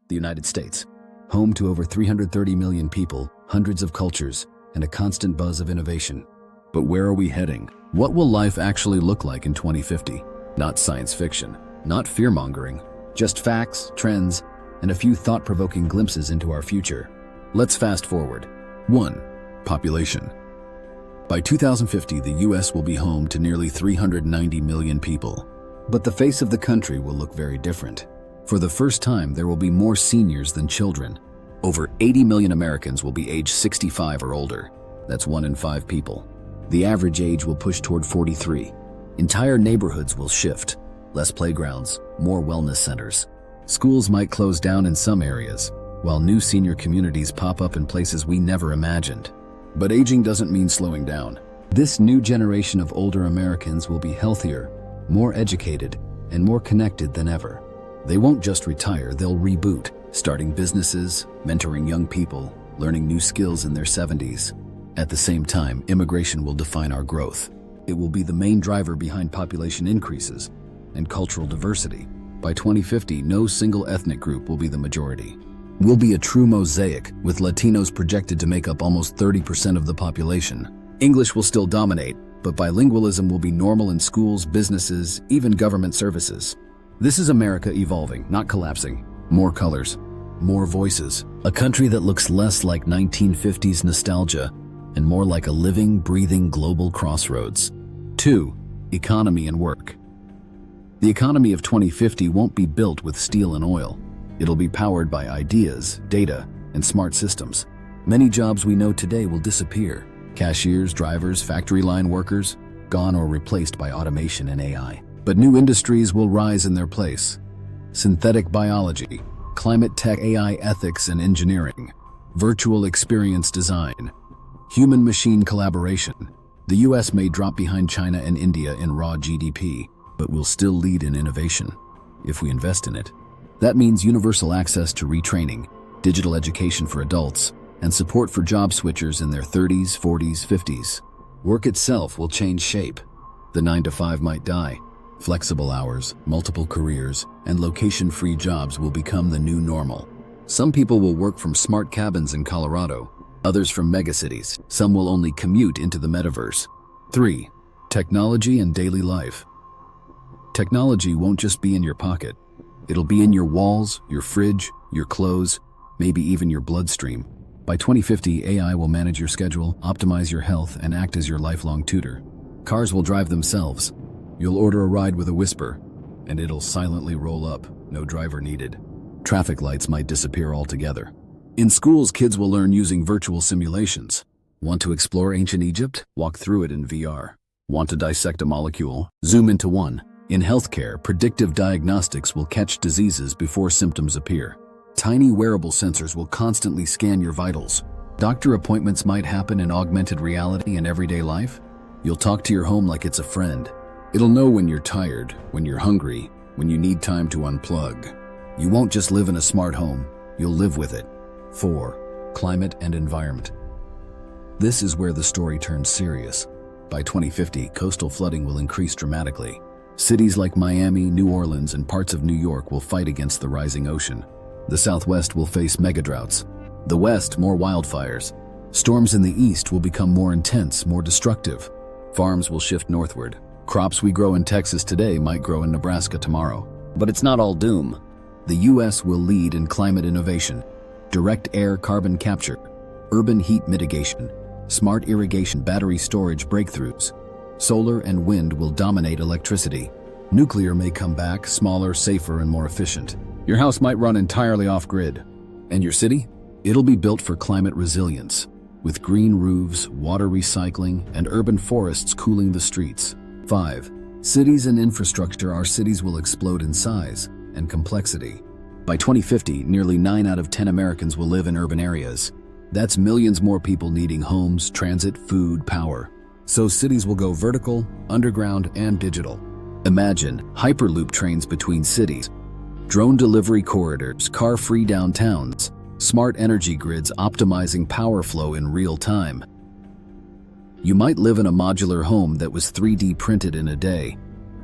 the United States. Home to over 330 million people, hundreds of cultures, and a constant buzz of innovation. But where are we heading? What will life actually look like in 2050? Not science fiction, not fear-mongering, just facts, trends, and a few thought-provoking glimpses into our future. Let's fast forward. 1. Population. By 2050, the US will be home to nearly 390 million people. But the face of the country will look very different. For the first time, there will be more seniors than children. Over 80 million Americans will be age 65 or older. That's 1 in 5 people. The average age will push toward 43. Entire neighborhoods will shift. Less playgrounds, more wellness centers. Schools might close down in some areas, while new senior communities pop up in places we never imagined. But aging doesn't mean slowing down. This new generation of older Americans will be healthier, more educated, and more connected than ever. They won't just retire, they'll reboot, starting businesses, mentoring young people, learning new skills in their 70s. At the same time, immigration will define our growth. It will be the main driver behind population increases and cultural diversity. By 2050, no single ethnic group will be the majority. We'll be a true mosaic, with Latinos projected to make up almost 30% of the population. English will still dominate, but bilingualism will be normal in schools, businesses, even government services. This is America evolving, not collapsing. More colors, more voices. A country that looks less like 1950s nostalgia and more like a living, breathing global crossroads. 2. Economy and work. The economy of 2050 won't be built with steel and oil. It'll be powered by ideas, data, and smart systems. Many jobs we know today will disappear. Cashiers, drivers, factory line workers, gone or replaced by automation and AI. But new industries will rise in their place. Synthetic biology, climate tech, AI ethics and engineering, virtual experience design, human-machine collaboration. The US may drop behind China and India in raw GDP, but will still lead in innovation if we invest in it. That means universal access to retraining, digital education for adults, and support for job switchers in their 30s, 40s, 50s. Work itself will change shape. The 9-to-5 might die. Flexible hours, multiple careers, and location-free jobs will become the new normal. Some people will work from smart cabins in Colorado, others from megacities. Some will only commute into the metaverse. 3. Technology and daily life. Technology won't just be in your pocket. It'll be in your walls, your fridge, your clothes, maybe even your bloodstream. By 2050, AI will manage your schedule, optimize your health, and act as your lifelong tutor. Cars will drive themselves. You'll order a ride with a whisper, and it'll silently roll up, no driver needed. Traffic lights might disappear altogether. In schools, kids will learn using virtual simulations. Want to explore ancient Egypt? Walk through it in VR. Want to dissect a molecule? Zoom into one. In healthcare, predictive diagnostics will catch diseases before symptoms appear. Tiny wearable sensors will constantly scan your vitals. Doctor appointments might happen in augmented reality in everyday life. You'll talk to your home like it's a friend. It'll know when you're tired, when you're hungry, when you need time to unplug. You won't just live in a smart home, you'll live with it. 4. Climate and environment. This is where the story turns serious. By 2050, coastal flooding will increase dramatically. Cities like Miami, New Orleans, and parts of New York will fight against the rising ocean. The Southwest will face megadroughts. The West, more wildfires. Storms in the East will become more intense, more destructive. Farms will shift northward. Crops we grow in Texas today might grow in Nebraska tomorrow. But it's not all doom. The US will lead in climate innovation, direct air carbon capture, urban heat mitigation, smart irrigation, battery storage breakthroughs. Solar and wind will dominate electricity. Nuclear may come back, smaller, safer, and more efficient. Your house might run entirely off-grid. And your city? It'll be built for climate resilience, with green roofs, water recycling, and urban forests cooling the streets. 5. Cities and infrastructure. Our cities will explode in size and complexity. By 2050, nearly 9 out of 10 Americans will live in urban areas. That's millions more people needing homes, transit, food, power. So cities will go vertical, underground, and digital. Imagine hyperloop trains between cities, drone delivery corridors, car-free downtowns, smart energy grids optimizing power flow in real time. You might live in a modular home that was 3D printed in a day,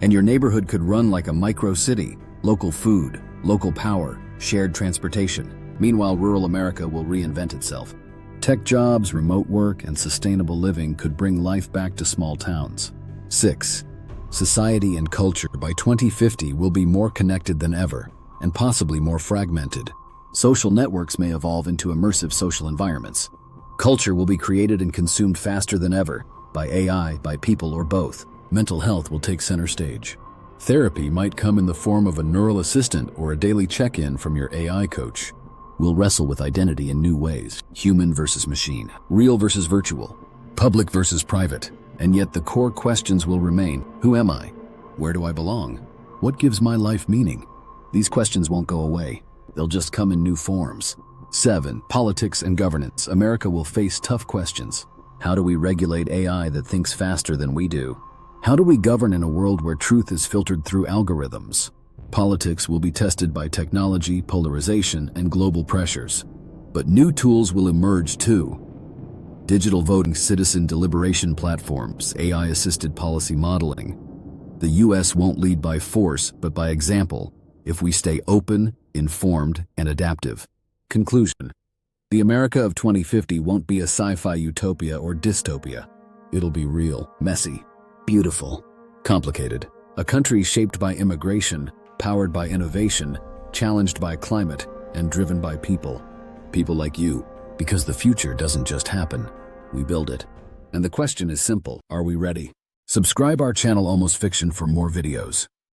and your neighborhood could run like a micro-city. Local food, local power, shared transportation. Meanwhile, rural America will reinvent itself. Tech jobs, remote work, and sustainable living could bring life back to small towns. 6. Society and culture by 2050 will be more connected than ever, and possibly more fragmented. Social networks may evolve into immersive social environments. Culture will be created and consumed faster than ever, by AI, by people, or both. Mental health will take center stage. Therapy might come in the form of a neural assistant or a daily check-in from your AI coach. We'll wrestle with identity in new ways. Human versus machine, real versus virtual, public versus private. And yet the core questions will remain. Who am I? Where do I belong? What gives my life meaning? These questions won't go away. They'll just come in new forms. 7. Politics and governance. America will face tough questions. How do we regulate AI that thinks faster than we do? How do we govern in a world where truth is filtered through algorithms? Politics will be tested by technology, polarization, and global pressures. But new tools will emerge too. Digital voting, citizen deliberation platforms, AI-assisted policy modeling. The US won't lead by force, but by example, if we stay open, informed, and adaptive. Conclusion. The America of 2050 won't be a sci-fi utopia or dystopia. It'll be real, messy, beautiful, complicated. A country shaped by immigration, powered by innovation, challenged by climate, and driven by people. People like you. Because the future doesn't just happen, we build it. And the question is simple, are we ready? Subscribe our channel Almost Fiction for more videos.